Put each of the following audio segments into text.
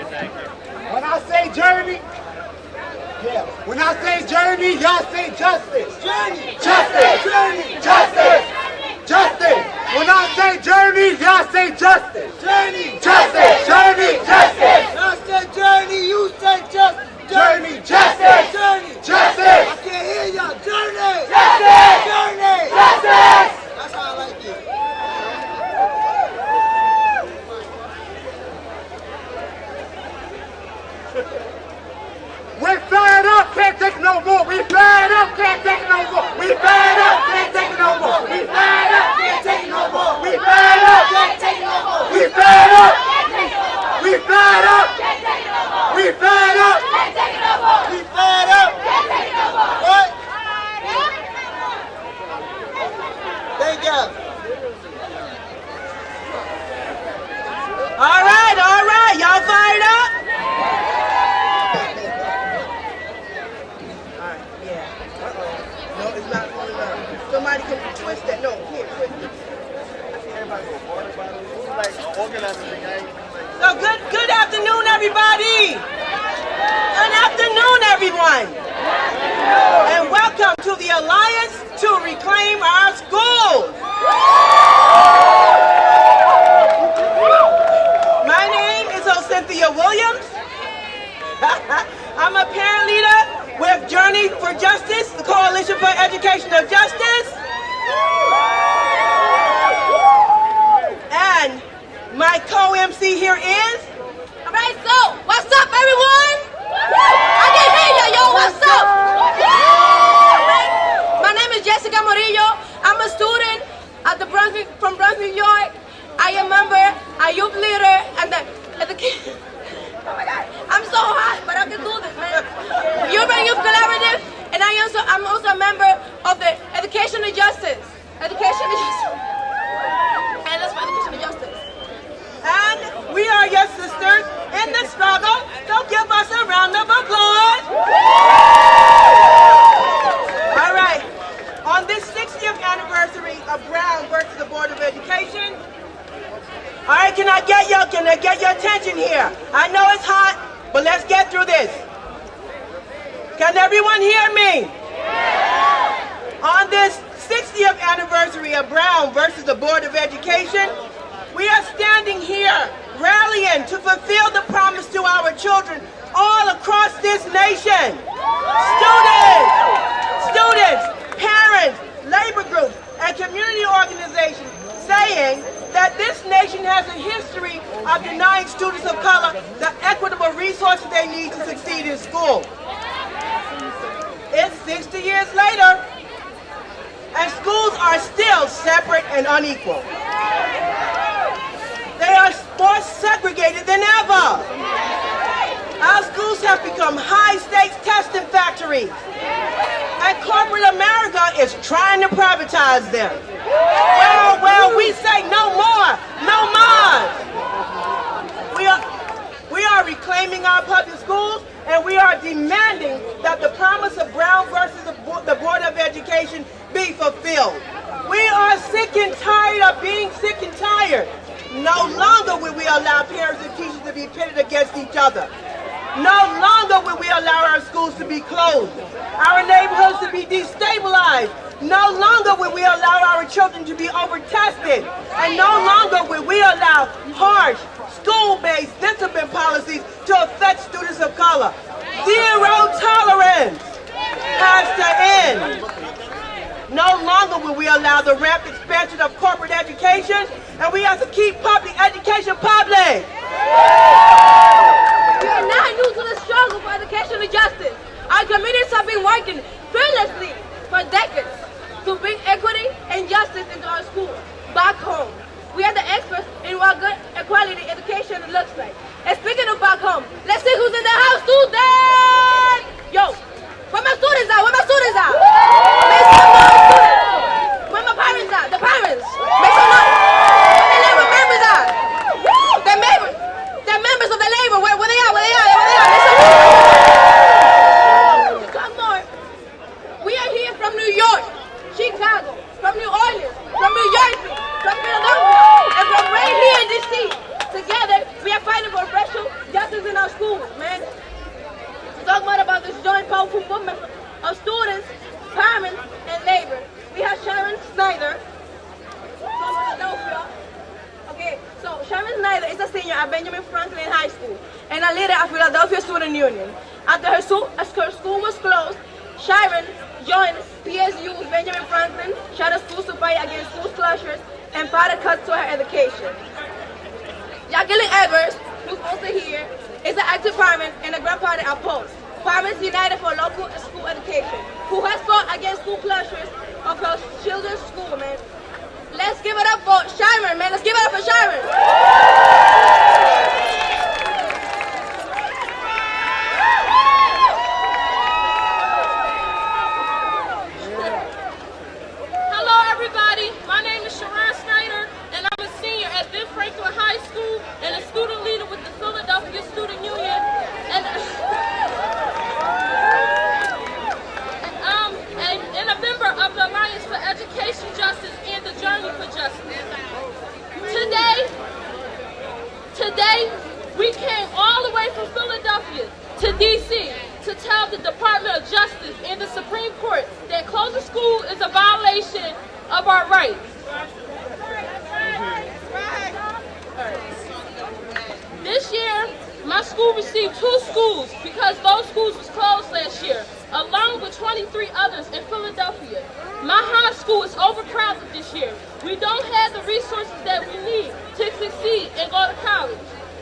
When I say journey, yeah. When I say journey, y'all say justice. Journey. Justice. Journey. Justice. Justice. When I say journey, y'all say justice. Journey. Justice. Journey. Justice. I said journey, you say justice. Journey. Justice. Journey. Justice. I can't hear y'all. Journey. Justice. Journey. Justice. That's how I like it. We're fed up, can't take no more. We fed up, can't take no more. We fed up, can't take no more. We fed up, can't take no more. We fed up, can't take no more. We fed up, we fed up, we fed up, we fed up. What? Thank you. All right, y'all fired up? Somebody can twist that. No, here, twist it. So good afternoon, everybody. Good afternoon, everyone. And welcome to the Alliance to Reclaim Our Schools. My name is Cynthia Williams. I'm a parent leader with Journey for Justice, the Coalition for Educational Justice. And my co-MC here is... All right, so, what's up, everyone? I can hear you, yo, what's up? My name is Jessica Morillo. I'm a student at from Brunswick, New York. I am a member, a youth leader, and the kid. Oh my God, I'm so hot, but I can do this, man. Urban Youth Collaborative, and I'm also a member of the Education and Justice. Education and Justice. And that's for Education and Justice. And we are your sisters in the struggle. So give us a round of applause. All right. On this 60th anniversary of Brown versus the Board of Education. All right, can I get your attention here? I know it's hot, but let's get through this. Can everyone hear me? On this 60th anniversary of Brown versus the Board of Education, we are standing here rallying to fulfill the promise to our children all across this nation. Students, parents, labor groups, and community organizations saying that this nation has a history of denying students of color the equitable resources they need to succeed in school. It's 60 years later, and schools are still separate and unequal. They are more segregated than ever. Our schools have become high-stakes testing factories, and corporate America is trying to privatize them. Well, we say no more, no more. We are reclaiming our public schools, and we are demanding that the promise of Brown versus the Board of Education be fulfilled. We are sick and tired of being sick and tired. No longer will we allow parents and teachers to be pitted against each other. No longer will we allow our schools to be closed, our neighborhoods to be destabilized. No longer will we allow our children to be over-tested. And no longer will we allow harsh, school-based discipline policies to affect students of color. Zero tolerance has to end. No longer will we allow the rampant expansion of corporate education, and we have to keep public education public. We are not new to the struggle for education and justice. Our communities have been working fearlessly for decades to bring equity and justice into our schools back home. We are the experts in what good equality education looks like. And speaking of back home, let's see who's in the house today. Yo, where my students at? Where my students at? Make some noise, students. Where my parents at? The parents. Make some noise. Where the labor members at? Woo, the members. schools, man. Talk more about this joint powerful movement of students, parents, and labor. We have Sharon Snyder from Philadelphia. Okay, so Sharon Snyder is a senior at Benjamin Franklin High School and a leader at Philadelphia Student Union. After her school was closed, Sharon joined PSU's Benjamin Franklin charter schools to fight against school closures and further cuts to her education. Jacqueline Evers, who's also here, is an active parent and a grandparent at Pulse, Parents United for Local School Education, who has fought against school closures of her children's school, man. Let's give it up for Sharon, man. Let's give it up for Sharon. Hello, everybody. My name is Sharon Snyder, and I'm a senior at Ben Franklin High School and a student leader with the Philadelphia Student Union. And a member of the Alliance for Education Justice and the Journey for Justice. Today, we came all the way from Philadelphia to D.C. to tell the Department of Justice and the Supreme Court that closing school is a violation of our rights. This year, my school received 2 schools because those schools was closed last year, along with 23 others in Philadelphia. My high school is overcrowded this year. We don't have the resources that we need to succeed and go to college.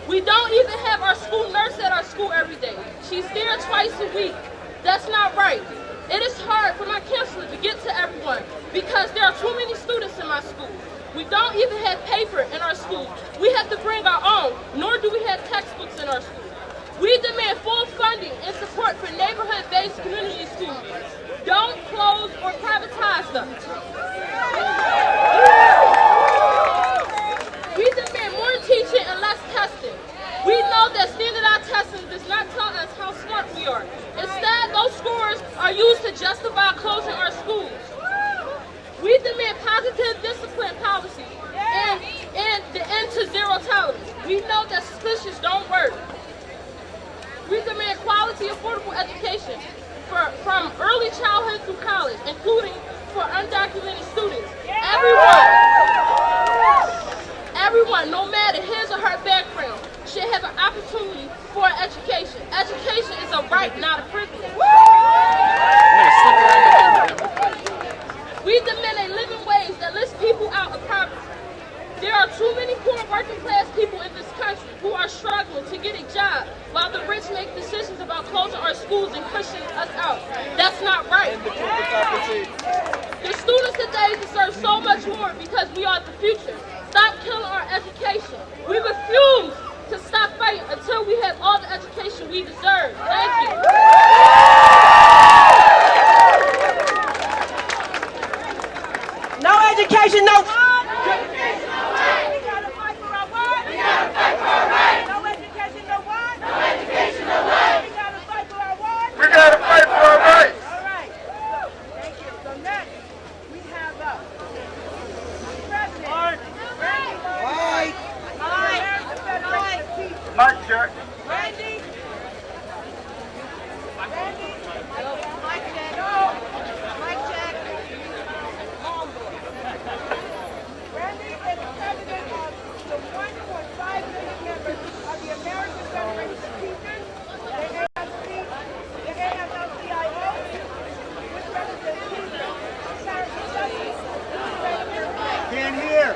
We don't even have our school nurse at our school every day. She's there twice a week. That's not right. It is hard for my counselor to get to everyone because there are too many students in my school. We don't even have paper in our school. We have to bring our own, nor do we have textbooks in our school. We demand full funding and support for neighborhood-based community schools. Don't close or privatize them. We demand more teaching and less testing. We know that standardized testing does not tell us how smart we are. Instead, those scores are used to justify closing our schools. We demand positive discipline policies and the end to zero tolerance. We know that suspicions don't work. We demand quality, affordable education from early childhood through college, including for undocumented students. Everyone, no matter his or her background, should have an opportunity for education. Education is a right, not a privilege. We demand a living wage that lifts people out of poverty. There are too many poor working class people in this country who are struggling to get a job while the rich make decisions about closing our schools and pushing us out. That's not right. The students today deserve so much more because we are the future. Stop killing our education. We refuse to stop fighting until we have all the education we deserve. Thank you. No education, no. We gotta fight for our what? We gotta fight for our rights. No education, no what? No education, no what? We gotta fight for our what? We gotta fight for our rights. All right. Thank you. So next, we have President Randy. Mike check. Randy. Mike check. Mike check. Randy is the president of the 1.5 million members of the American Federation of Teachers, the AFL-CIO, which represents teachers, parents, and justice. Can't hear.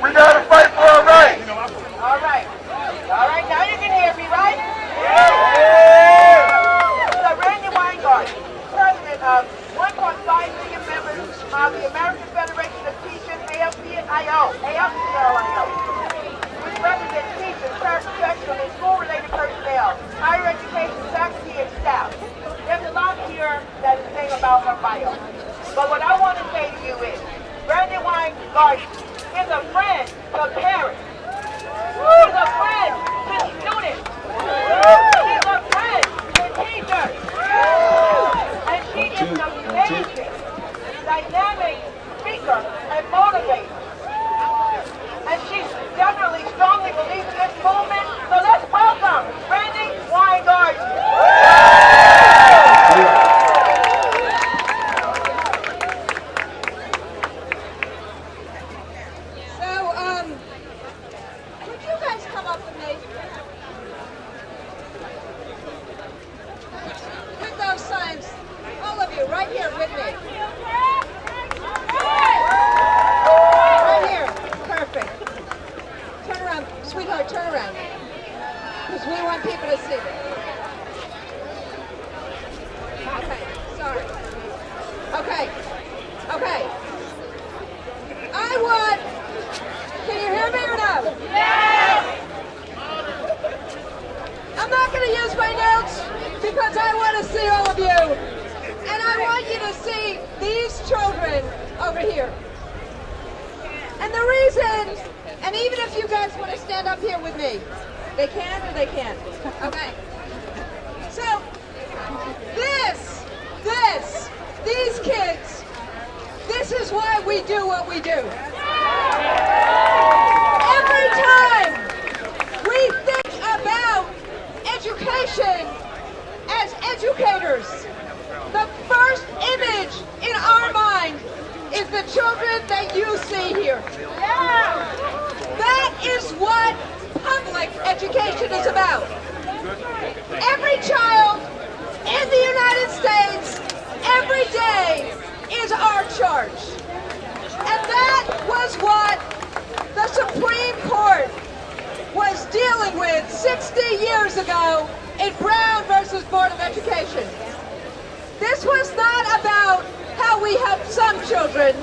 We gotta fight for our rights. All right. All right, now you can hear me, right? So Randy Weingarten, president of 1.5 million members of the American Federation of Teachers, AFL-CIO, which represents teachers, paraprofessionals, and school-related personnel, higher education, faculty, and staff. There's a lot here that is saying about her bio. But what I want to say to you is, Randy Weingarten is a friend to parents. He's a friend to students. He's a friend to teachers. right here with me. Right here. Perfect. Turn around, sweetheart, turn around. Because we want people to see this. Okay, sorry. Okay. I want, can you hear me or no? Yes! I'm not going to use my notes because I want to see all of you. And I want you to see these children over here. And the reason, and even if you guys want to stand up here with me, they can or they can't? Okay. So, these kids, this is why we do what we do. Every time we think about education as educators, the first image in our mind is the children that you see here. That is what public education is about. Every child in the United States, every day, is our charge. And that was what the Supreme Court was dealing with 60 years ago in Brown versus Board of Education. This was not about how we help some children.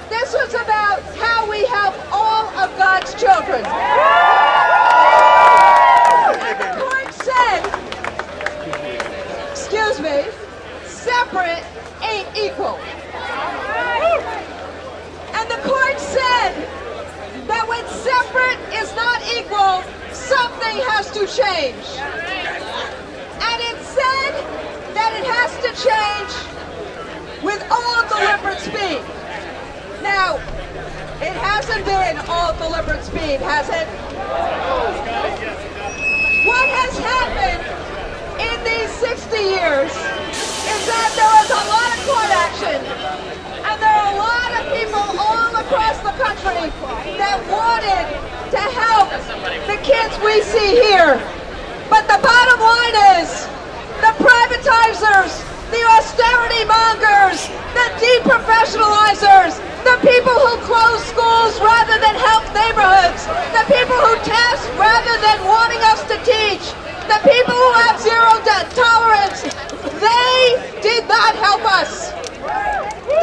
This was about how we help all of God's children. And the court said, excuse me, separate ain't equal. And the court said that when separate is not equal, something has to change. And it said that it has to change with all deliberate speed. Now, it hasn't been all deliberate speed, has it? What has happened in these 60 years is that there was a lot of court action, and there are a lot of people all across the country that wanted to help the kids we see here. But the bottom line is, the privatizers, the austerity mongers, the deprofessionalizers, the people who close schools rather than help neighborhoods, the people who test rather than wanting us to teach, the people who have zero tolerance, they did not help us.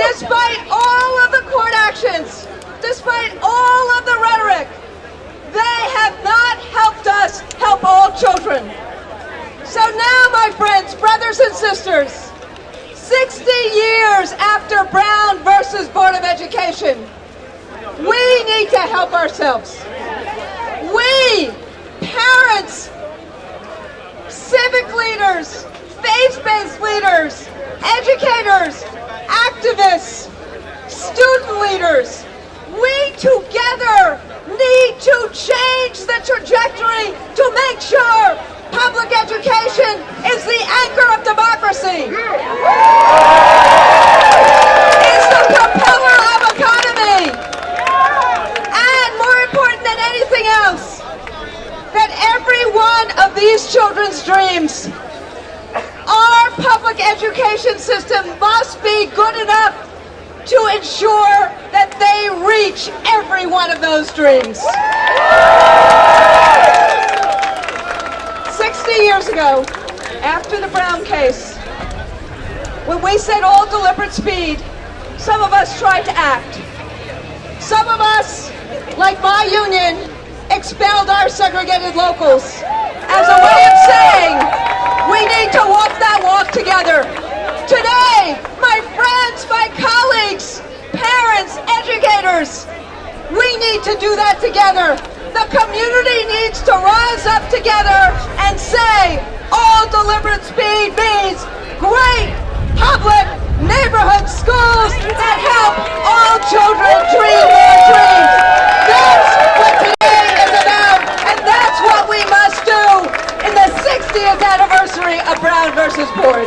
Despite all of the court actions, despite all of the rhetoric, they have not helped us help all children. So now, my friends, brothers and sisters, 60 years after Brown versus Board of Education, we need to help ourselves. We, parents, civic leaders, faith-based leaders, educators, activists, student leaders, we together need to change the trajectory to make sure public education is the anchor of democracy, is the propeller of economy, and more important than anything else, that every one of these children's dreams, our public education system must be good enough to ensure that they reach every one of those dreams. 60 years ago, after the Brown case, when we said all deliberate speed, some of us tried to act. Some of us, like my union, expelled our segregated locals as a way of saying we need to walk that walk together. Today, my friends, my colleagues, parents, educators, we need to do that together. The community needs to rise up together and say all deliberate speed means great public neighborhood schools that help all children dream their dreams. That's what today is about, and that's what we must do in the 60th anniversary of Brown versus Board.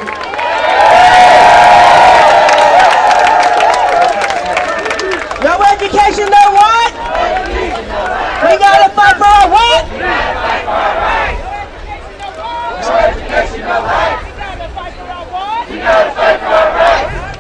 No education, no what? We gotta fight for our what? We gotta fight for our rights. No education, no life. We gotta fight for our what? We gotta fight for our rights.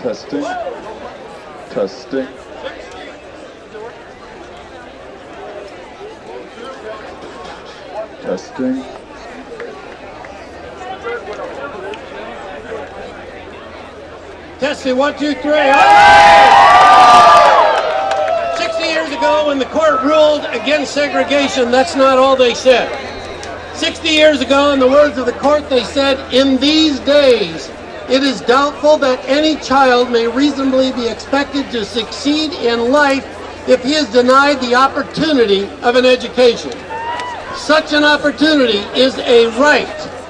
Testing. Testing. Testing. Testing, 1, 2, 3. All right. 60 years ago, when the court ruled against segregation, that's not all they said. 60 years ago, in the words of the court, they said, "In these days, it is doubtful that any child may reasonably be expected to succeed in life if he is denied the opportunity of an education. Such an opportunity is a right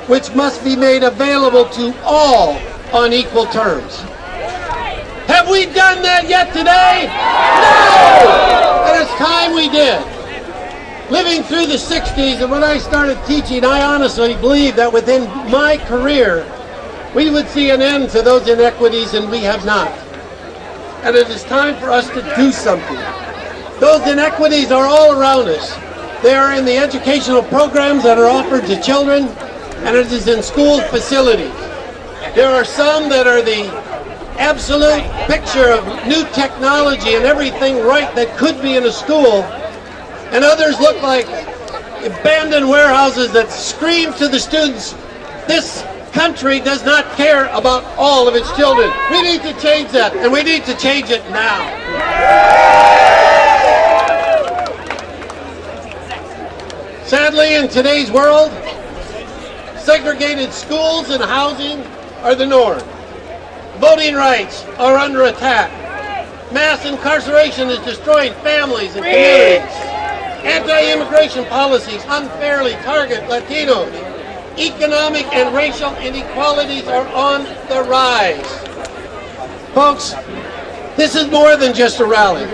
which must be made available to all on equal terms." Have we done that yet today? No! And it's time we did. Living through the 60s, and when I started teaching, I honestly believed that within my career, we would see an end to those inequities, and we have not. And it is time for us to do something. Those inequities are all around us. They are in the educational programs that are offered to children, and it is in school facilities. There are some that are the absolute picture of new technology and everything right that could be in a school, and others look like abandoned warehouses that scream to the students, this country does not care about all of its children. We need to change that, and we need to change it now. Sadly, in today's world, segregated schools and housing are the norm. Voting rights are under attack. Mass incarceration is destroying families and communities. Anti-immigration policies unfairly target Latinos. Economic and racial inequalities are on the rise. Folks, this is more than just a rally.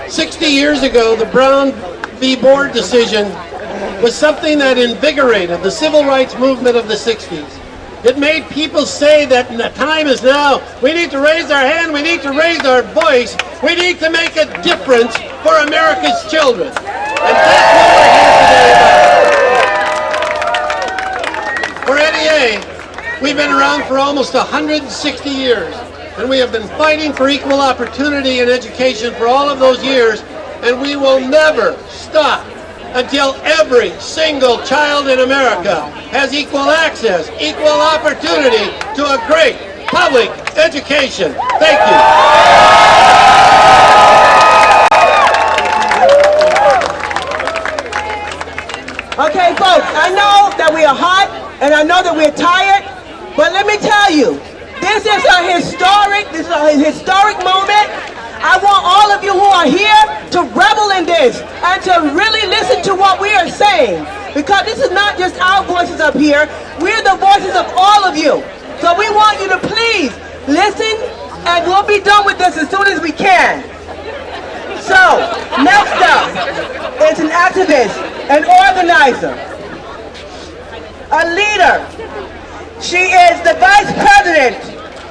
60 years ago, the Brown v. Board decision was something that invigorated the civil rights movement of the 60s. It made people say that the time is now. We need to raise our hand. We need to raise our voice. We need to make a difference for America's children. And that's what we're here today about. For NEA, we've been around for almost 160 years, and we have been fighting for equal opportunity in education for all of those years, and we will never stop until every single child in America has equal access, equal opportunity to a great public education. Thank you. Okay, folks, I know that we are hot, and I know that we're tired, but let me tell you, this is a historic moment. I want all of you who are here to revel in this and to really listen to what we are saying, because this is not just our voices up here. We're the voices of all of you. So we want you to please listen, and we'll be done with this as soon as we can. So, next up is an activist, an organizer, a leader. She is the Vice President,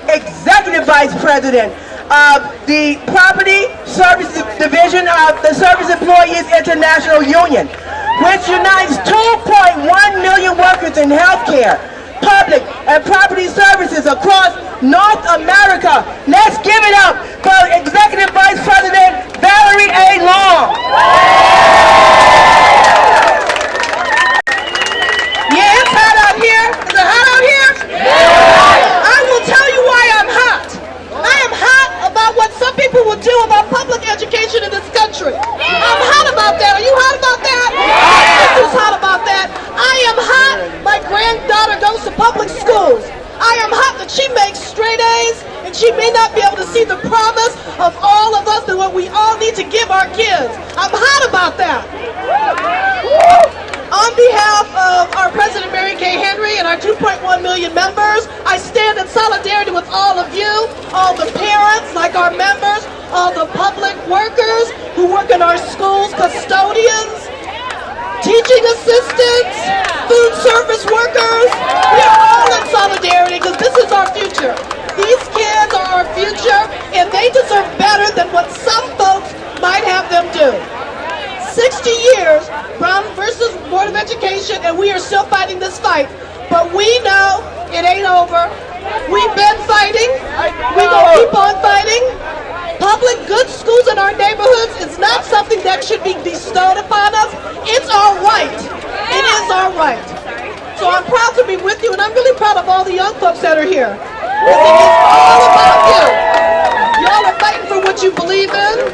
Executive Vice President of the Property Services Division of the Service Employees International Union, which unites 2.1 million workers in healthcare, public and property services across North America. Let's give it up for Executive Vice President Valerie A. Long. Yeah, it's hot out here. Is it hot out here? I will tell you why I'm hot. I am hot about what some people will do about public education in this country. I'm hot about that. Are you hot about that? This is hot about that. I am hot. My granddaughter goes to public schools. I am hot that she makes straight A's, and she may not be able to see the promise of all of us and what we all need to give our kids. I'm hot about that. On behalf of our President Mary Kay Henry and our 2.1 million members, I stand in solidarity with all of you, all the parents, like our members, all the public workers who work in our schools, custodians, teaching assistants, food service workers. We are all in solidarity because this is our future. These kids are our future, and they deserve better than what some folks might have them do. 60 years, Brown versus Board of Education, and we are still fighting this fight. But we know it ain't over. We've been fighting. We're going to keep on fighting. Public good schools in our neighborhoods is not something that should be bestowed upon us. It's our right. It is our right. So I'm proud to be with you, and I'm really proud of all the young folks that are here. Because it is all about you. Y'all are fighting for what you believe in.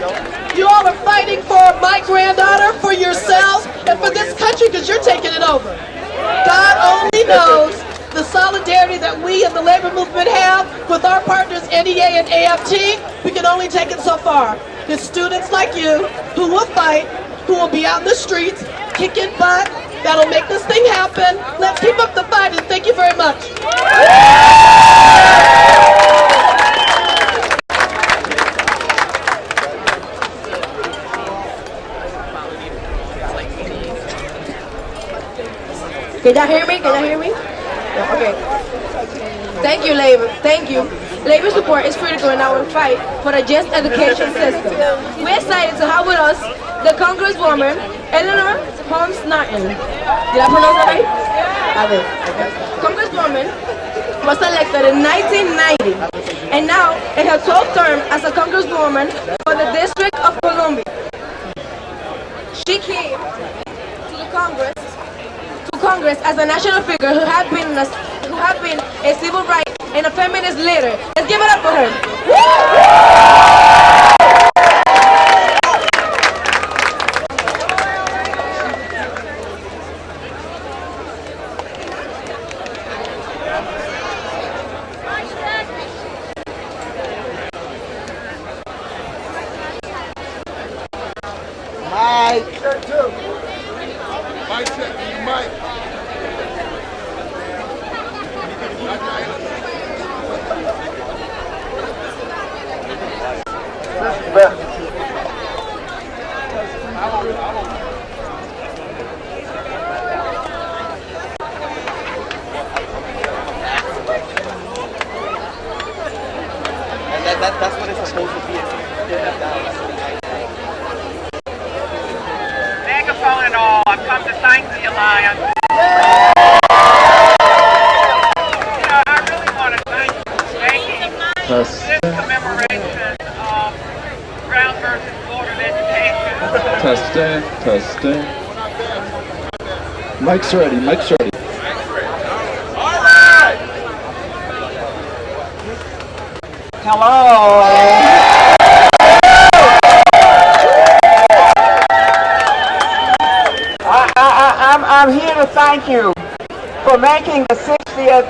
You all are fighting for my granddaughter, for yourselves, and for this country because you're taking it over. God only knows the solidarity that we in the labor movement have with our partners NEA and AFT. We can only take it so far. There's students like you who will fight, who will be out in the streets, kicking butt, that'll make this thing happen. Let's keep up the fight, and thank you very much. Can y'all hear me? Can y'all hear me? Yeah, okay. Thank you, Labor. Thank you. Labor support is critical in our fight for a just education system. We're excited to have with us the Congresswoman, Eleanor Holmes Norton. Did I pronounce that right? I did. Okay. Congresswoman was elected in 1990 and now in her 12th term as a Congresswoman for the District of Columbia. She came to the Congress as a national figure who had been a civil rights and a feminist leader. Let's give it up for her. Mike. Check two. Mike check. Mike. That's what it's supposed to be. Megaphone and all, I've come to thank the Alliance. I really want to thank you for making this commemoration of Brown versus Board of Education. Testing. Mike's ready. All right! Hello! I'm here to thank you for making the 60th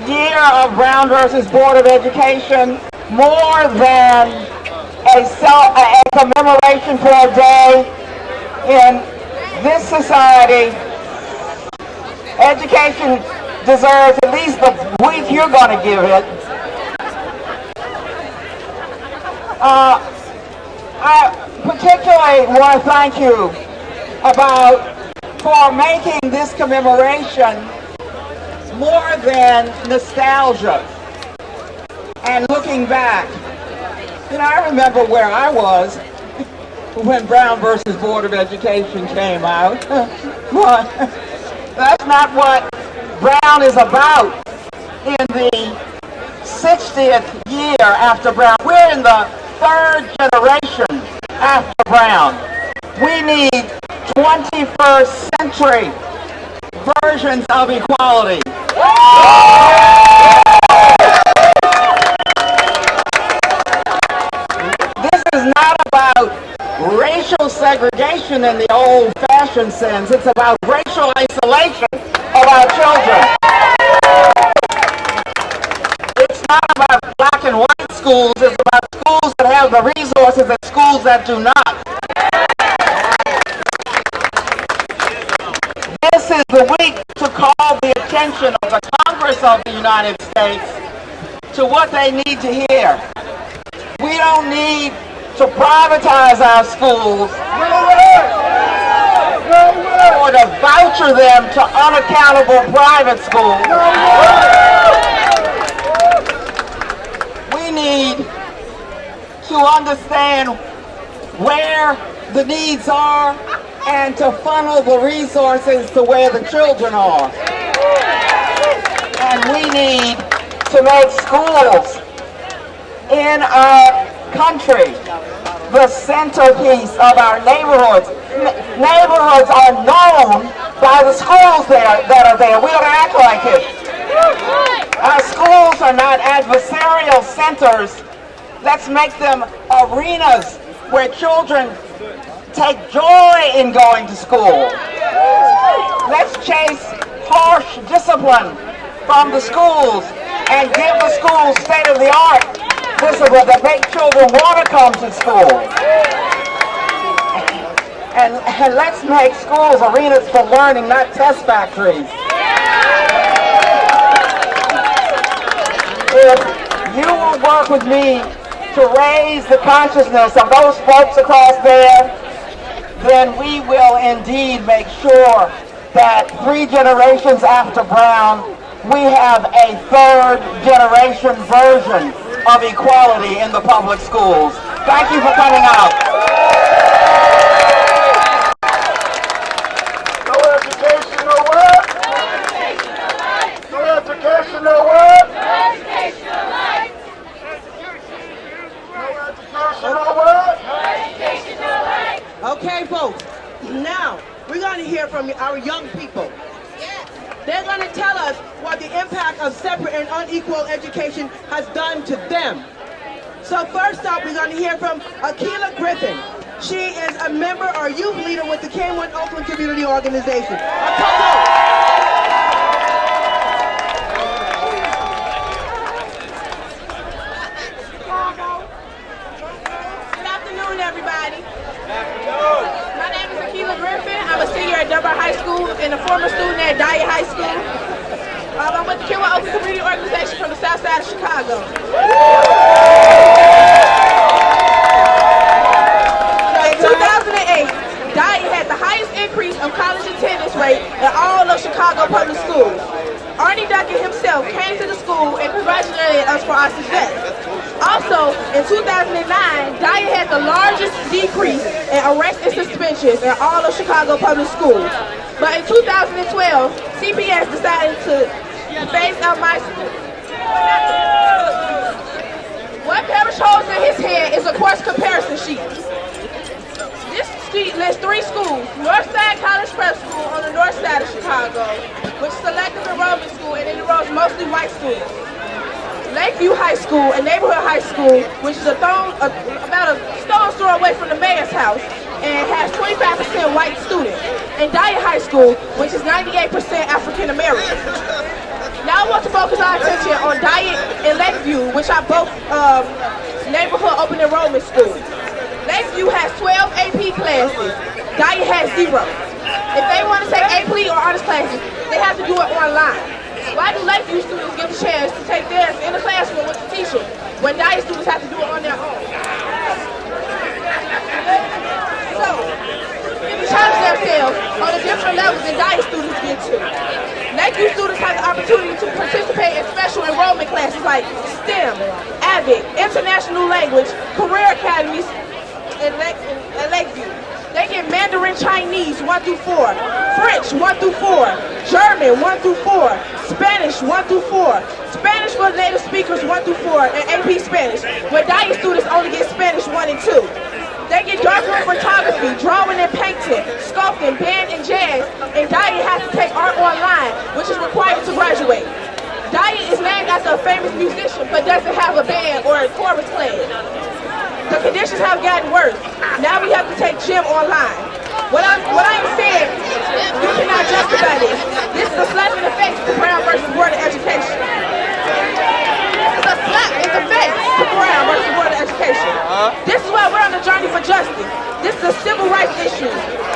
year of Brown versus Board of Education more than a commemoration for a day in this society. Education deserves at least the week you're going to give it. I particularly want to thank you for making this commemoration more than nostalgia and looking back. You know, I remember where I was when Brown versus Board of Education came out. But that's not what Brown is about in the 60th year after Brown. We're in the third generation after Brown. We need 21st century versions of equality. This is not about racial segregation in the old-fashioned sense. It's about racial isolation of our children. It's not about black and white schools. It's about schools that have the resources and schools that do not. This is the week to call the attention of the Congress of the United States to what they need to hear. We don't need to privatize our schools or to voucher them to unaccountable private schools. We need to understand where the needs are and to funnel the resources to where the children are. And we need to make schools in our country the centerpiece of our neighborhoods. Neighborhoods are known by the schools that are there. We ought to act like it. Our schools are not adversarial centers. Let's make them arenas where children take joy in going to school. Let's chase harsh discipline from the schools and give the schools state-of-the-art discipline that make children want to come to school. And let's make schools arenas for learning, not test factories. If you will work with me to raise the consciousness of those folks across there, then we will indeed make sure that 3 generations after Brown, we have a 3rd generation version of equality in the public schools. Thank you for coming out. No education, no what? No education, no what? No education, no life. No education, no what? No education, no life. Okay, folks, now we're going to hear from our young people. They're going to tell us what the impact of separate and unequal education has done to them. So first up, we're going to hear from Akila Griffin. She is a member or youth leader with the K1 Oakland Community Organization. Good afternoon, everybody. My name is Akila Griffin. I'm a senior at Dunbar High School and a former student at Dyer High School. I'm with the K1 Oakland Community Organization from the South Side of Chicago. In 2008, Dyer had the highest increase of college attendance rate in all of Chicago public schools. Arnie Duncan himself came to the school and congratulated us for our success. Also, in 2009, Dyer had the largest decrease in arrests and suspensions in all of Chicago public schools. But in 2012, CPS decided to phase out my school. What Parrish holds in his hand is a course comparison sheet. This sheet lists 3 schools: Northside College Prep School on the north side of Chicago, which is selective enrollment school and it enrolls mostly white students. Lakeview High School, a neighborhood high school, which is about a stone's throw away from the mayor's house and has 25% white students. And Dyer High School, which is 98% African American. Now I want to focus our attention on Dyer and Lakeview, which are both neighborhood open enrollment schools. Lakeview has 12 AP classes. Dyer has 0. If they want to take AP or honors classes, they have to do it online. Why do Lakeview students get a chance to take theirs in the classroom with the teacher when Dyer students have to do it on their own? So, they challenge themselves on the different levels that Dyer students get to. Lakeview students have the opportunity to participate in special enrollment classes like STEM, AVIC, International Language, Career Academies in Lakeview. They get Mandarin Chinese 1 through 4, French 1 through 4, German 1 through 4, Spanish 1 through 4, Spanish for native speakers 1 through 4, and AP Spanish, where Dyer students only get Spanish 1 and 2. They get darkroom photography, drawing and painting, sculpting, band and jazz, and Dyer has to take art online, which is required to graduate. Dyer is named after a famous musician, but doesn't have a band or a chorus class. The conditions have gotten worse. Now we have to take gym online. What I'm saying, you cannot justify this. This is a slap in the face to Brown versus Board of Education. This is a slap in the face to Brown versus Board of Education. This is why we're on the journey for justice. This is a civil rights issue.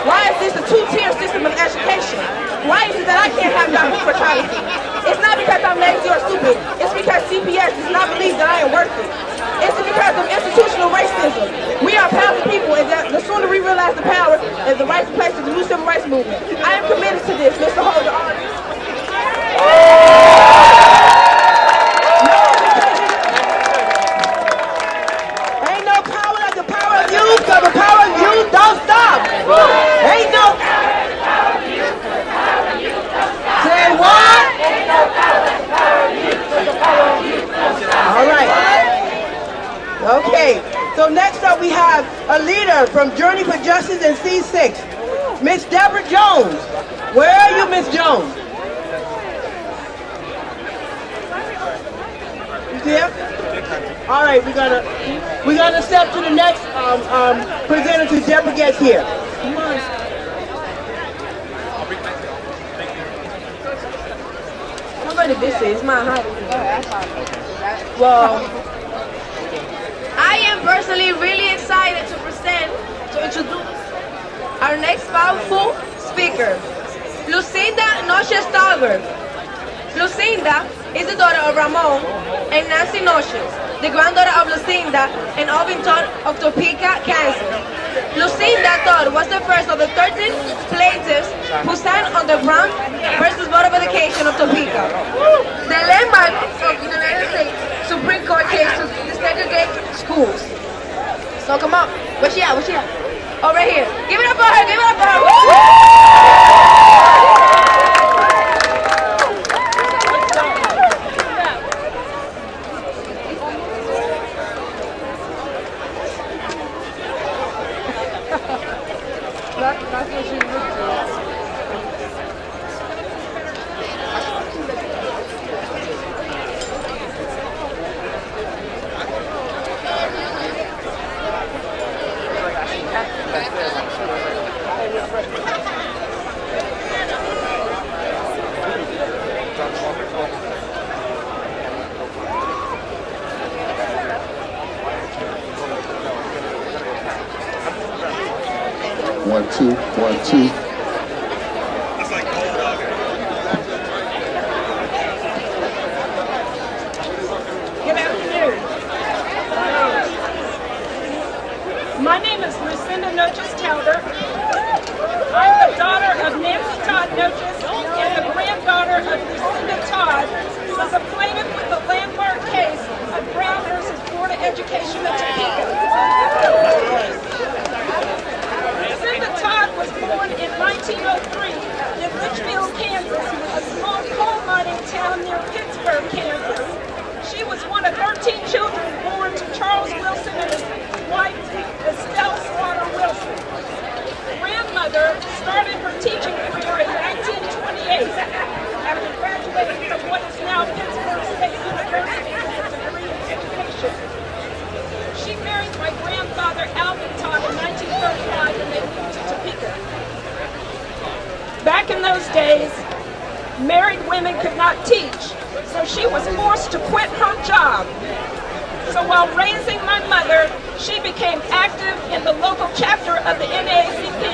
Why is this a 2-tier system of education? Why is it that I can't have darkroom photography? It's not because I'm lazy or stupid. It's because CPS does not believe that I am worth it. It's because of institutional racism. We are powerful people, and the sooner we realize the power is the rightful place of the new civil rights movement. I am committed to this, Mr. Holder. Ain't no power like the power of youth, because the power of youth don't stop. Ain't no She's in C6. Miss Deborah Jones. Where are you, Miss Jones? You see her? All right, we're gonna step to the next presenter till Deborah gets here. Come on. How many this is? My height. Well, I am personally really excited to introduce our next powerful speaker, Lucinda Noches Talbert. Lucinda is the daughter of Ramon and Nancy Noches, the granddaughter of Lucinda and Alvin Todd of Topeka, Kansas. Lucinda Todd was the first of the 13 plaintiffs who signed on the Brown versus Board of Education of Topeka, the landmark of the United States Supreme Court case to desegregate schools. So come on, where's she at? Where's she at? Oh, right here. Give it up for her. Give it up for her. That's what she looks like. 1, 2, 1, 2. Good afternoon. My name is Lucinda Noches Talbert. I'm the daughter of Nancy Todd Noches and the granddaughter of Lucinda Todd, who was a plaintiff with the landmark case of Brown versus Board of Education of Topeka. Lucinda Todd was born in 1903 in Litchfield, Kansas, a small coal mining town near Pittsburgh, Kansas. She was one of 13 children born to Charles Wilson and his wife, Estelle Slaughter Wilson. Grandmother started her teaching career in 1928 after graduating from what is now Pittsburgh State University with a degree in education. She married my grandfather, Alvin Todd, in 1935 and they moved to Topeka. Back in those days, married women could not teach, so she was forced to quit her job. So while raising my mother, she became active in the local chapter of the NAACP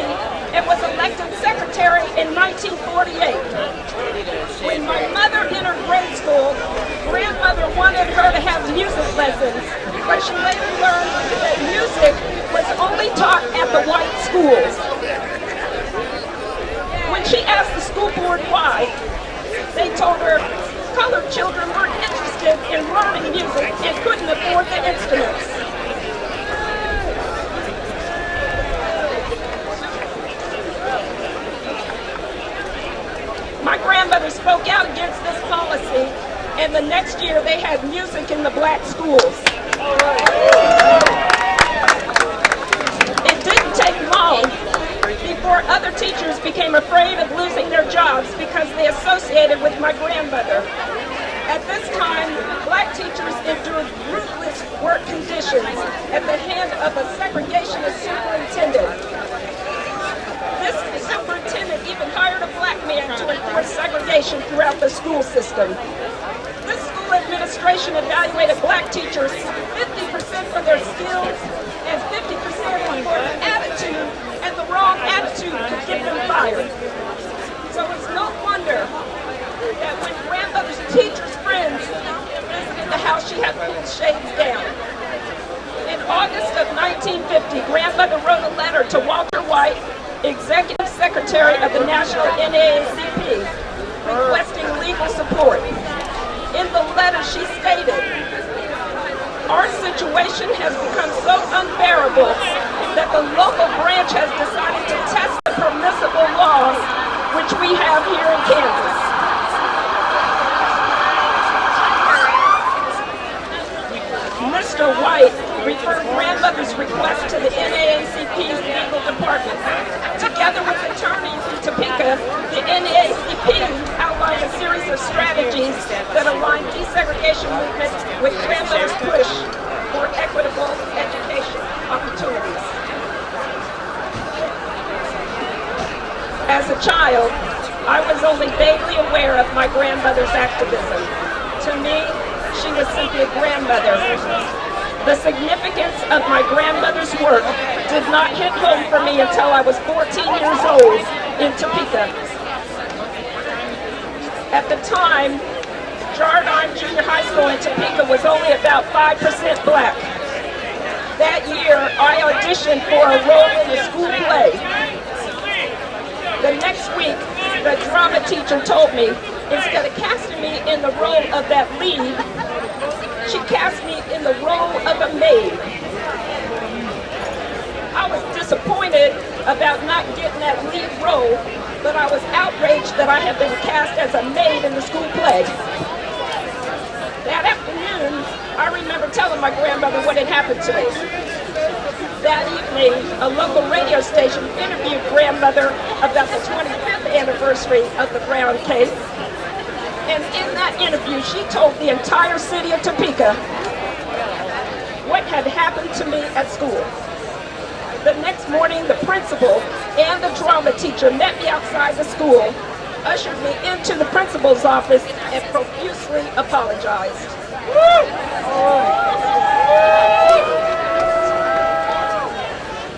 and was elected secretary in 1948. When my mother entered grade school, grandmother wanted her to have music lessons, but she later learned that music was only taught at the white schools. When she asked the school board why, they told her colored children weren't interested in learning music and couldn't afford the instruments. My grandmother spoke out against this policy, and the next year they had music in the black schools. It didn't take long before other teachers became afraid of losing their jobs because they associated with my grandmother. At this time, black teachers endured ruthless work conditions at the hand of a segregationist superintendent. This superintendent even hired a black man to enforce segregation throughout the school system. This school administration evaluated black teachers 50% for their skills and 50% for their attitude, and the wrong attitude could get them fired. So it's no wonder that when grandmother's teacher's friends visited the house, she had pulled shades down. In August of 1950, grandmother wrote a letter to Walter White, Executive Secretary of the National NAACP, requesting legal support. In the letter, she stated, "Our situation has become so unbearable that the local branch has decided to test the permissible laws which we have here in Kansas." Mr. White referred grandmother's request to the NAACP's legal department. segregation movement with grandmother's push for equitable education opportunities. As a child, I was only vaguely aware of my grandmother's activism. To me, she was simply a grandmother. The significance of my grandmother's work did not hit home for me until I was 14 years old in Topeka. At the time, Jardine Junior High School in Topeka was only about 5% black. That year, I auditioned for a role in the school play. The next week, the drama teacher told me, instead of casting me in the role of that lead, she cast me in the role of a maid. I was disappointed about not getting that lead role, but I was outraged that I had been cast as a maid in the school play. That afternoon, I remember telling my grandmother what had happened to me. That evening, a local radio station interviewed grandmother about the 25th anniversary of the Brown case. And in that interview, she told the entire city of Topeka what had happened to me at school. The next morning, the principal and the drama teacher met me outside the school, ushered me into the principal's office, and profusely apologized.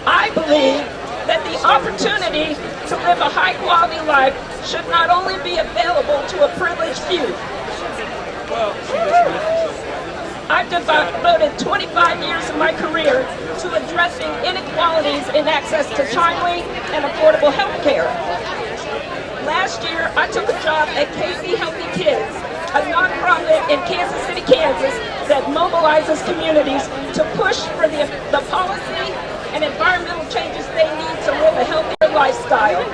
I believe that the opportunity to live a high-quality life should not only be available to a privileged few. I've devoted 25 years of my career to addressing inequalities in access to timely and affordable health care. Last year, I took a job at Casey Healthy Kids, a nonprofit in Kansas City, Kansas, that mobilizes communities to push for the policy and environmental changes they need to live a healthier lifestyle.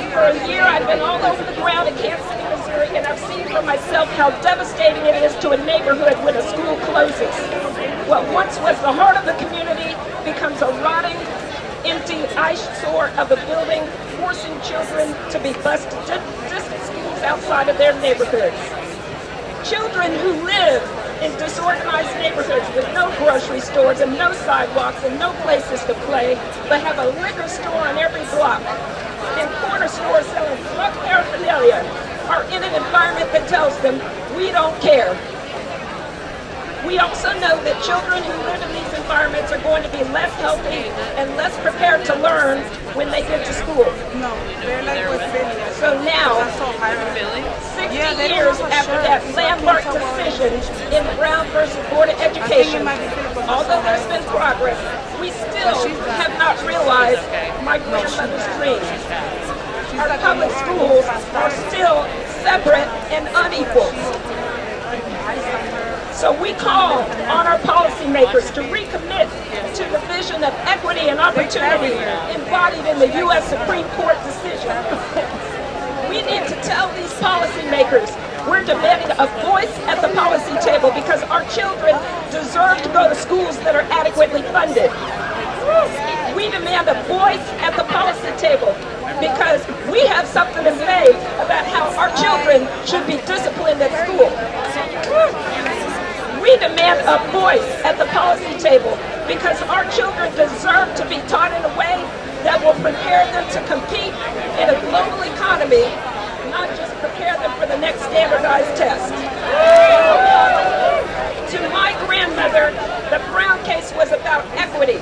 For a year, I've been all over the ground in Kansas City, Missouri, and I've seen for myself how devastating it is to a neighborhood when a school closes. What once was the heart of the community becomes a rotting, empty eyesore of a building, forcing children to be bused to distant schools outside of their neighborhoods. Children who live in disorganized neighborhoods with no grocery stores and no sidewalks and no places to play, but have a liquor store on every block and corner stores selling drug paraphernalia, are in an environment that tells them, we don't care. We also know that children who live in these environments are going to be less healthy and less prepared to learn when they get to school. So now, 60 years after that landmark decision in Brown versus Board of Education, although there's been progress, we still have not realized my grandmother's dream. Our public schools are still separate and unequal. So we call on our policymakers to recommit to the vision of equity and opportunity embodied in the U.S. Supreme Court decision. We need to tell these policymakers we're demanding a voice at the policy table because our children deserve to go to schools that are adequately funded. We demand a voice at the policy table because we have something to say about how our children should be disciplined at school. We demand a voice at the policy table because our children deserve to be taught in a way that will prepare them to compete in a global economy, not just prepare them for the next standardized test. To my grandmother, the Brown case was about equity,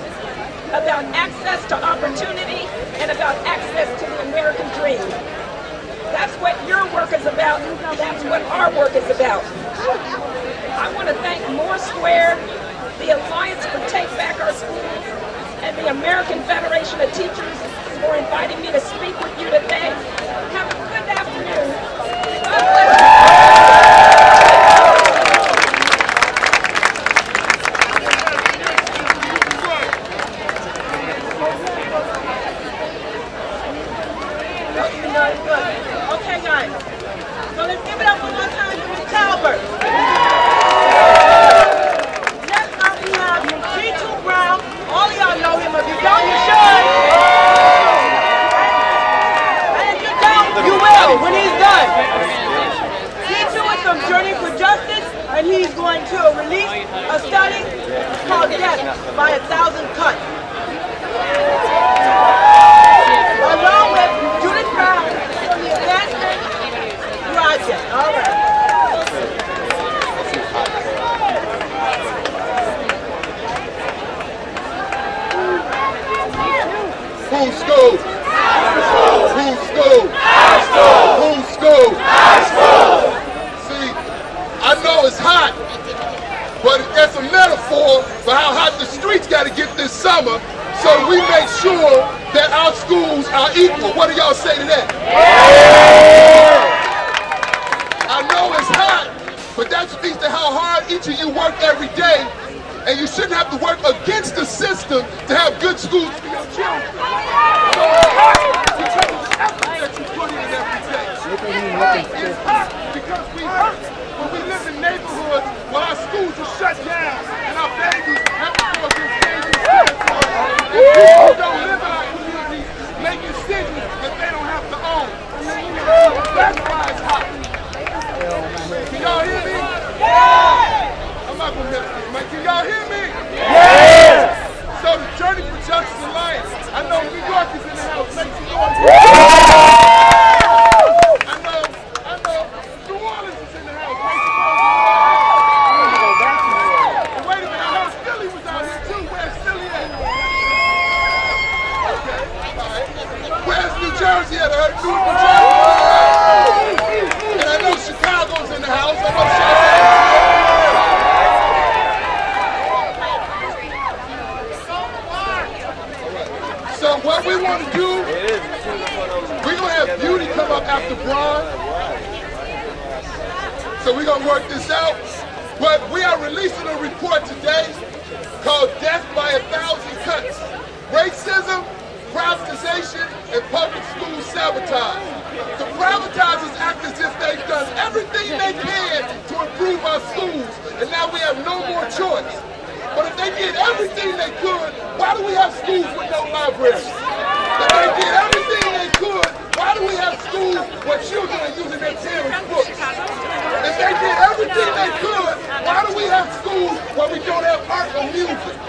about access to opportunity, and about access to the American dream. That's what your work is about. That's what our work is about. I want to thank Moore Square, the Alliance for Take Back Our Schools, and the American Federation of Teachers for inviting me to speak with you today. Have a good afternoon. God bless you. Okay, guys. So let's give it up one more time for Ms. Talbert. Next up we have G2 Brown. All of y'all know him. If you don't, you should. And if you don't, you will when he's done. G2 is from Journey for Justice. Whose school? Whose school? Whose school? See, I know it's hot, but it's a metaphor for how hot the streets got to get this summer, so we make sure that our schools are equal. What do y'all say to that? I know it's hot, but that speaks to how hard each of you work every day, and you shouldn't have to work against the system to have good schools for your children. So it's hot because of the effort that you put in every day. It's hot because we hurt when we live in neighborhoods where our schools are shut down and our babies have to go against dangerous territory. And people who don't live in our communities make decisions that they don't have to own. That's why it's hot. Can y'all hear me? Yeah! I'm not gonna miss this, man. Can y'all hear me? Yeah! So the Journey for Justice Alliance, I know New York is in the house. Make some noise. I know New Orleans is in the house. Make some noise. And wait a minute, I heard Philly was out here too. Where's Philly at? Okay, all right. Where's New Jersey at? I heard New Jersey. And I know Chicago's in the house. I know So what we want to do, we're going to have Beauty come up after Braun. So we're going to work this out. But we are releasing a report today called Death by 1,000 Cuts. Racism, privatization, and public school sabotage. The privatizers act as if they've done everything they can to improve our schools, and now we have no more choice. But if they did everything they could, why do we have schools with no libraries? If they did everything they could, why do we have schools where children are using their parents' books? If they did everything they could, why do we have schools where we don't have art or music?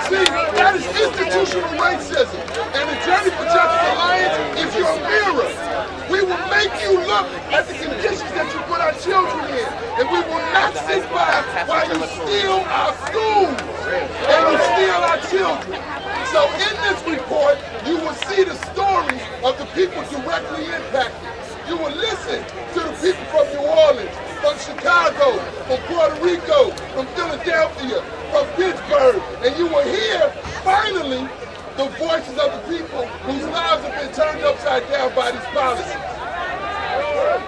See, that is institutional racism. And the Journey for Justice Alliance is your mirror. We will make you look at the conditions that you put our children in. And we will not sit by while you steal our schools and you steal our children. So in this report, you will see the stories of the people directly impacted. You will listen to the people from New Orleans, from Chicago, from Puerto Rico, from Philadelphia, from Pittsburgh, and you will hear, finally, the voices of the people whose lives have been turned upside down by these policies.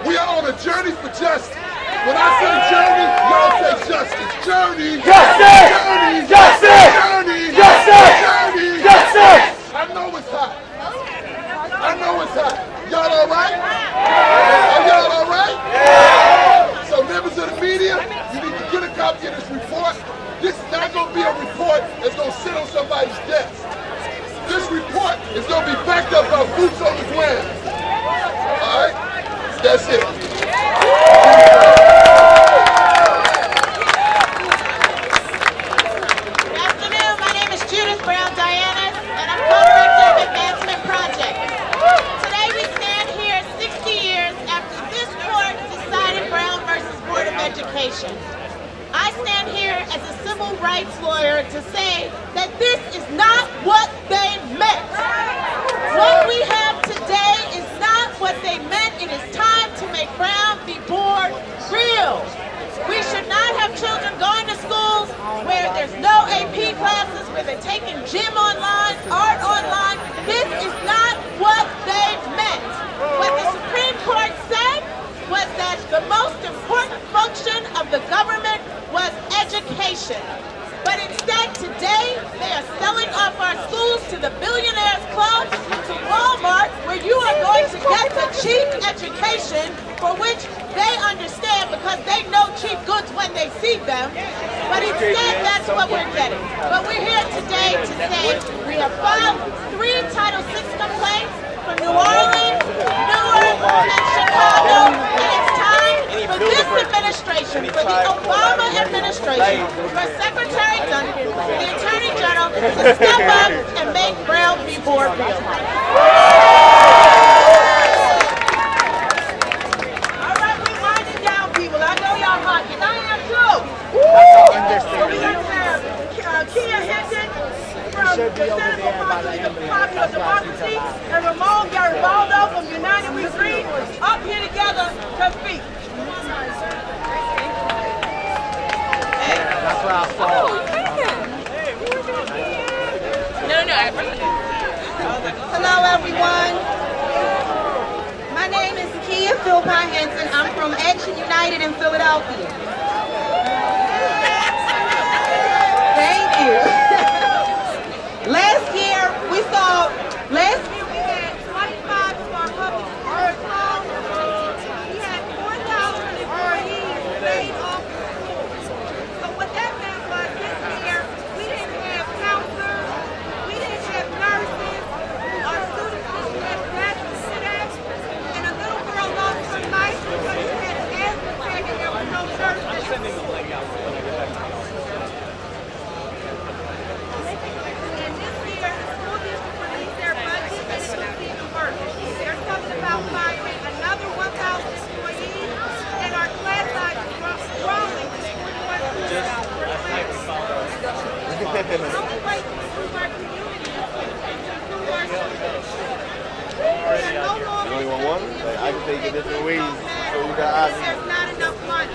We are on a journey for justice. When I say journey, y'all say justice. Journey! Justice! Journey! Justice! Journey! Justice! Journey! Justice! I know it's hot. I know it's hot. Y'all all right? Are y'all all right? Yeah. So members of the media, you need to get a copy of this report. This is not going to be a report that's going to sit on somebody's desk. This report is going to be backed up by boots on the ground. All right? That's it. Good afternoon. My name is Judith Brown Diana, and I'm co-director of Advancement Project. Today we stand here 60 years after this court decided Brown versus Board of Education. I stand here as a civil rights lawyer to say that this is not what they meant. What we have today is not what they meant. It is time to make Brown v. Board real. We should not have children going to schools where there's no AP classes, where they're taking gym online, art online. This is not what they meant. What the Supreme Court said was that the most important function of the government was education. But instead, today, they are selling off our schools to the Billionaires Club, to Walmart, where you are going to get the cheap education for which they understand because they know cheap goods when they see them. But instead, that's what we're getting. But we're here today to say we have filed 3 Title VI complaints for New Orleans, Newark, and Chicago. And it's time for this administration, for the Obama administration, for Secretary Duncan, the Attorney General, to step up and make Brown v. Board real. All right, we're winding down, people. I know y'all hot, and I am too. So we're going to have Kia Hinton from the Central Park, the popular Democracy, and Ramon Garibaldo from United We Dream up here together to speak. That's what I saw. Hello, everyone. My name is Kia Philpott Henson. I'm from Action United in Philadelphia. Thank you. Last year we had 25 of our public schools closed. We had 4,000 employees laid off the schools. So what that meant was this year we didn't have counselors, we didn't have nurses, our students didn't have classes to sit at, and a little girl lost her life because she had an asthma attack and there was no nurse at the school. And this year, the school district released their budget and it looks even worse. They're talking about firing another 1,000 employees and our class size is growing to 41 students per class. The only way to improve our community is to improve our students. We are no longer You only want one? Like, I can take it different ways. So we got options. there's not enough money.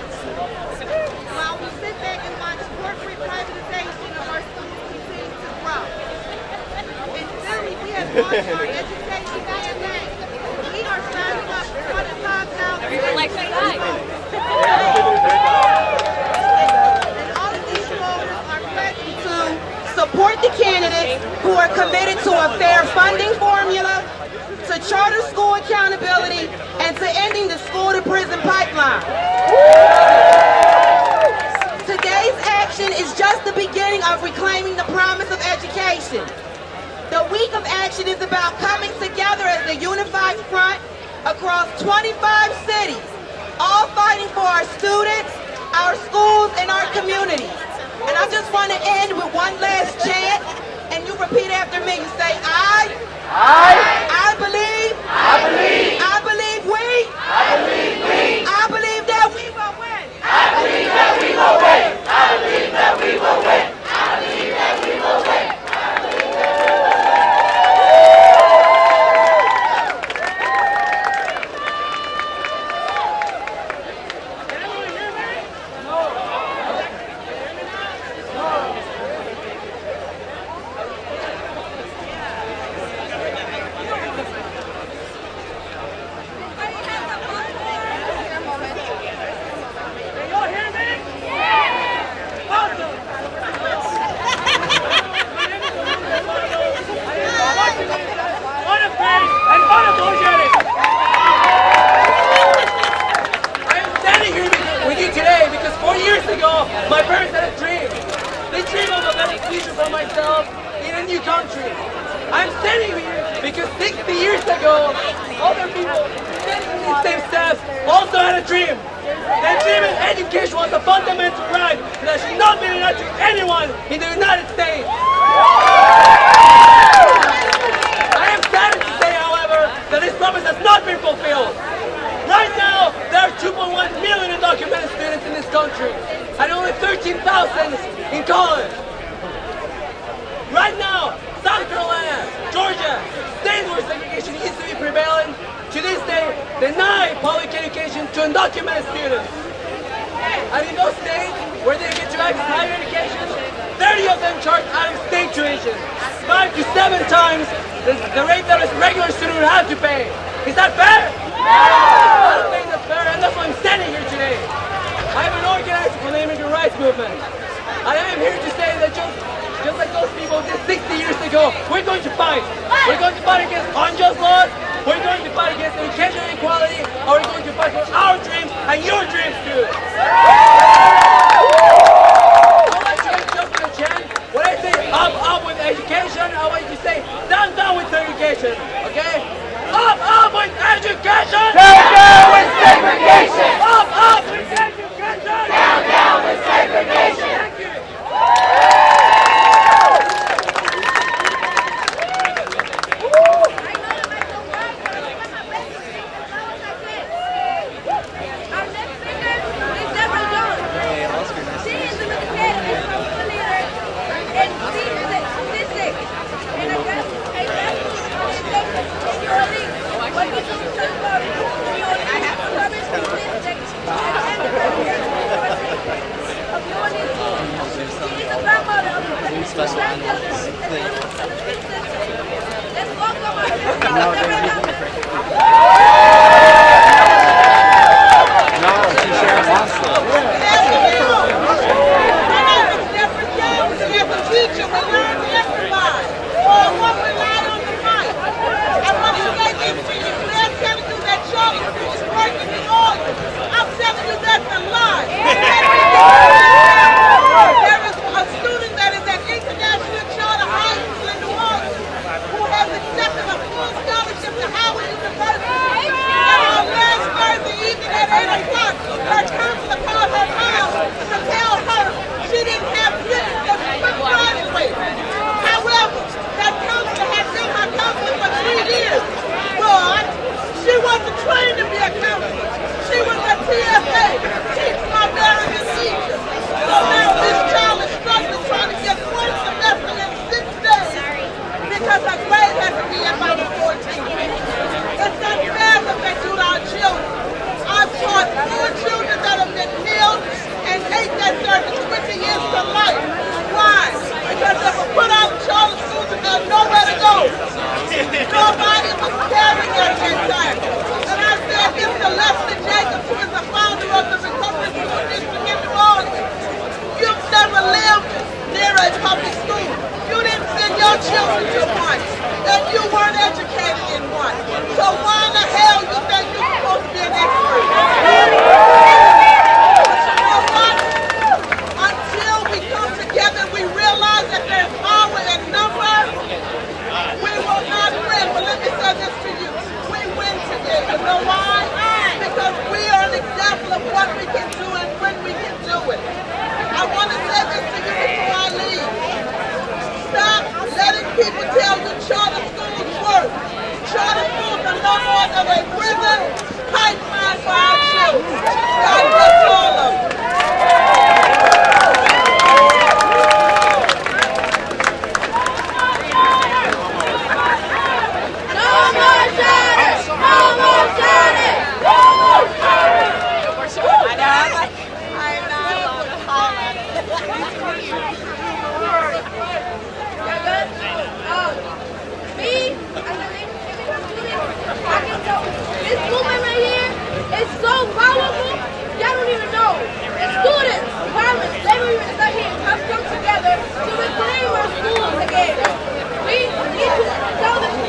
While we sit back and watch corporate privatization of our schools continue to grow. In Philly, we have launched our education campaign. We are signing up 25,000 and all of these voters are pledging to support the candidates who are committed to a fair funding formula, to charter school accountability, and to ending the school-to-prison pipeline. Today's action is just the beginning of reclaiming the promise of education. The week of action is about coming together as a unified front across 25 cities, all fighting for our students, our schools, and our communities. And I just want to end with one last chant, and you repeat after me. You say, I believe, I believe we, I believe that we will win. I believe that we will win. I believe that we will win. I believe that we will win. My parents had a dream. They dreamed of a better future for myself in a new country. I'm standing here because 60 years ago, other people standing in these same steps also had a dream. Their dream in education was a fundamental right that should not be denied to anyone in the United States. I am saddened to say, however, that this promise has not been fulfilled. Right now, there are 2.1 million undocumented students in this country, and only 13,000 in college. Right now, South Carolina, Georgia, states where segregation used to be prevalent, to this day, deny public education to undocumented students. And in those states where they get to access higher education, 30 of them charge out-of-state tuition, 5 to 7 times the rate that a regular student would have to pay. Is that fair? I don't think that's fair, and that's why I'm standing here today. I am an organizer for the immigrant rights movement. And I am here to say that just like those people did 60 years ago, we're going to fight. We're going to fight against unjust laws, we're going to fight against education inequality, and we're going to fight for our dreams and your dreams too. I want you to jump in the chant. When I say up with education, I want you to say down with segregation, okay? Up with education! Down with segregation! Up with education! Down with segregation! Thank you! Our next speaker is Deborah Jones. She is the academy leader in C6 in a High five for our troops. God bless all of them. This movement right here is so powerful, y'all don't even know. The students, farmers, labor unions out here have come together to reclaim our schools again. We need to tell them to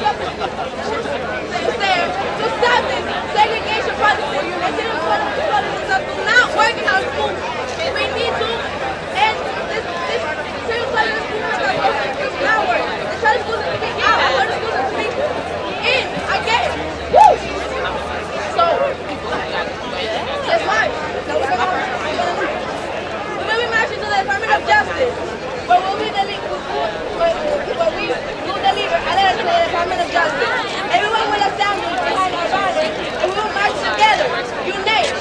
stop this segregation policy and civil policies that do not work in our schools. We need to end this civil policy movement that does not work. The charter schools need to be out. The charter schools need to be in again. Woo! So, let's march. We're going to be marching to the Department of Justice, where we will deliver a letter to the Department of Justice. Everyone will assemble behind our banners, and we will march together, unite.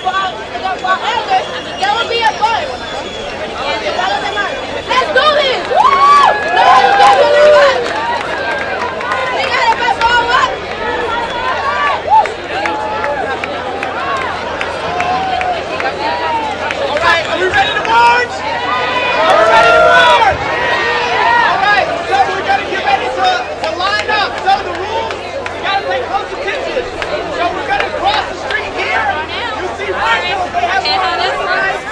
For our elders, there will be a voice. Let's do this! Woo! No education in us! We gotta fight for our work! Alright, are we ready to march? Are we ready to march? Alright, so we're gonna get ready to line up. So the rules, you gotta pay close attention. So we're gonna cross the street here. You see marshals, they have organized.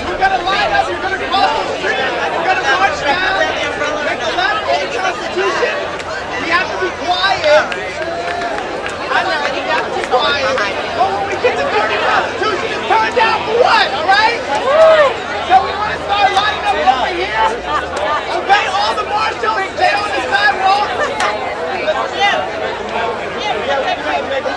We're gonna line up, you're gonna cross the street, we're gonna march down, make a left on the Constitution. We have to be quiet. I know, we have to be quiet. But when we get to the Constitution, it's turned down for what, alright? So we want to start lining up over here. Obey all the marshals, stay on the sidewalk. I'm fine with the